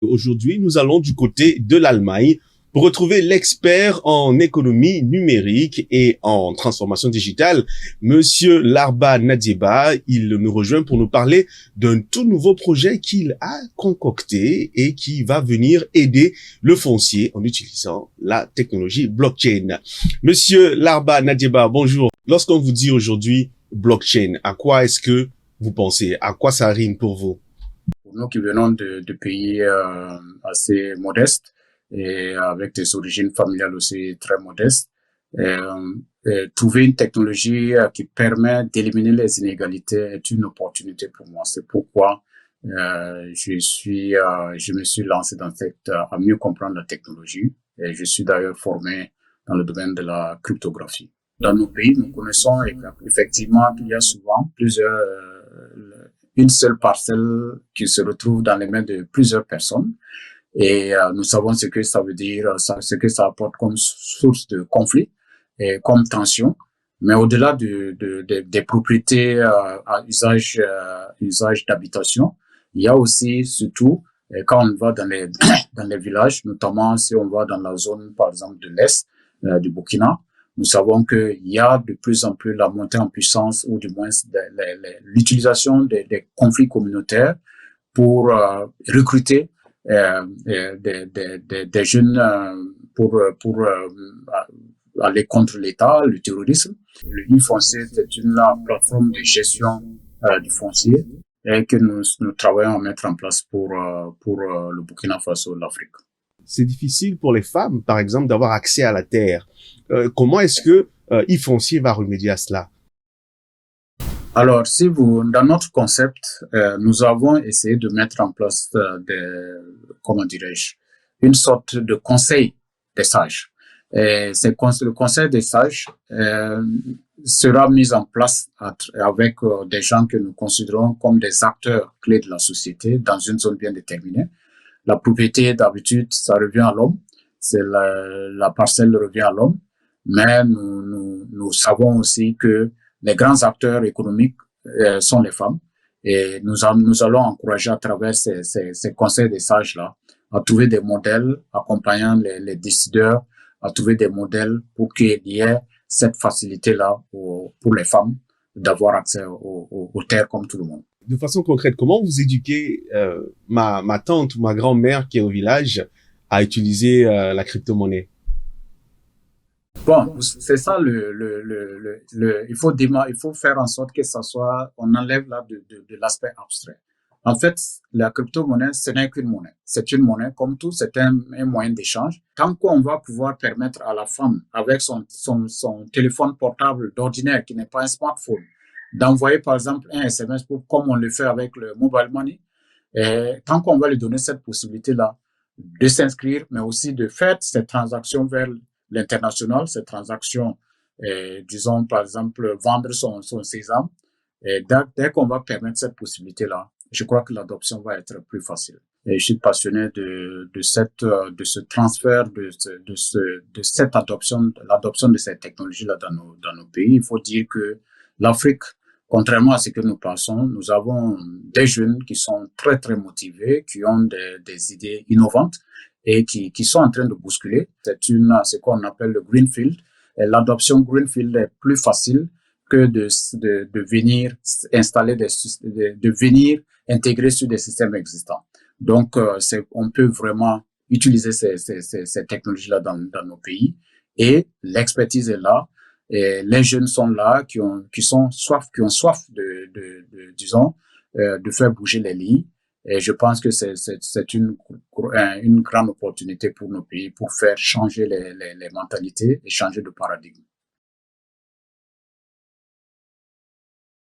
Aujourd'hui, nous allons du côté de l'Allemagne pour retrouver l'expert en économie numérique et en transformation digitale, Monsieur Larba Nadieba. Il nous rejoint pour nous parler d'un tout nouveau projet qu'il a concocté et qui va venir aider le foncier en utilisant la technologie blockchain. Monsieur Larba Nadieba, bonjour. Lorsqu'on vous dit aujourd'hui blockchain, à quoi est-ce que vous pensez? À quoi ça rime pour vous? Pour nous qui venons de pays assez modestes et avec des origines familiales aussi très modestes, trouver une technologie qui permet d'éliminer les inégalités est une opportunité pour moi. C'est pourquoi je me suis lancé dans à mieux comprendre la technologie, et je suis d'ailleurs formé dans le domaine de la cryptographie. Dans nos pays, nous connaissons effectivement qu'il y a souvent une seule parcelle qui se retrouve dans les mains de plusieurs personnes. Et nous savons ce que ça veut dire, ce que ça apporte comme source de conflit et comme tension. Mais au-delà des propriétés à usage d'habitation, il y a aussi, surtout, quand on va dans les villages, notamment si on va dans la zone, par exemple, de l'Est du Burkina, nous savons qu'il y a de plus en plus la montée en puissance, ou du moins l'utilisation des conflits communautaires pour recruter des jeunes pour aller contre l'État, le terrorisme. Le e-foncier, c'est une plateforme de gestion du foncier et que nous travaillons à mettre en place pour le Burkina Faso, l'Afrique. C'est difficile pour les femmes, par exemple, d'avoir accès à la terre. Comment est-ce que e-foncier va remédier à cela? Alors, dans notre concept, nous avons essayé de mettre en place une sorte de conseil des sages. Et le conseil des sages sera mis en place avec des gens que nous considérons comme des acteurs clés de la société dans une zone bien déterminée. La propriété, d'habitude, ça revient à l'homme. La parcelle revient à l'homme. Mais nous savons aussi que les grands acteurs économiques sont les femmes. Et nous allons encourager à travers ces conseils des sages-là à trouver des modèles accompagnant les décideurs, à trouver des modèles pour qu'il y ait cette facilité-là pour les femmes d'avoir accès aux terres comme tout le monde. De façon concrète, comment vous éduquez ma tante ou ma grand-mère qui est au village à utiliser la crypto-monnaie? Bon, c'est ça il faut faire en sorte que on enlève là de l'aspect abstrait. En fait, la crypto-monnaie, ce n'est qu'une monnaie. C'est une monnaie, comme tout, c'est un moyen d'échange. Tant qu'on va pouvoir permettre à la femme, avec son téléphone portable d'ordinaire, qui n'est pas un smartphone, d'envoyer, par exemple, un SMS comme on le fait avec le mobile money, et tant qu'on va lui donner cette possibilité-là de s'inscrire, mais aussi de faire ces transactions vers l'international, ces transactions, disons, par exemple, vendre son sésame, et dès qu'on va permettre cette possibilité-là, je crois que l'adoption va être plus facile. Et je suis passionné de ce transfert, de cette adoption, l'adoption de cette technologie-là dans nos pays. Il faut dire que l'Afrique, contrairement à ce que nous pensons, nous avons des jeunes qui sont très, très motivés, qui ont des idées innovantes et qui sont en train de bousculer. C'est ce qu'on appelle le greenfield. Et l'adoption greenfield est plus facile que de venir installer de venir intégrer sur des systèmes existants. Donc, on peut vraiment utiliser ces technologies-là dans nos pays, et l'expertise est là, et les jeunes sont là, qui ont soif de faire bouger les lignes. Et je pense que c'est une grande opportunité pour nos pays pour faire changer les mentalités et changer de paradigme.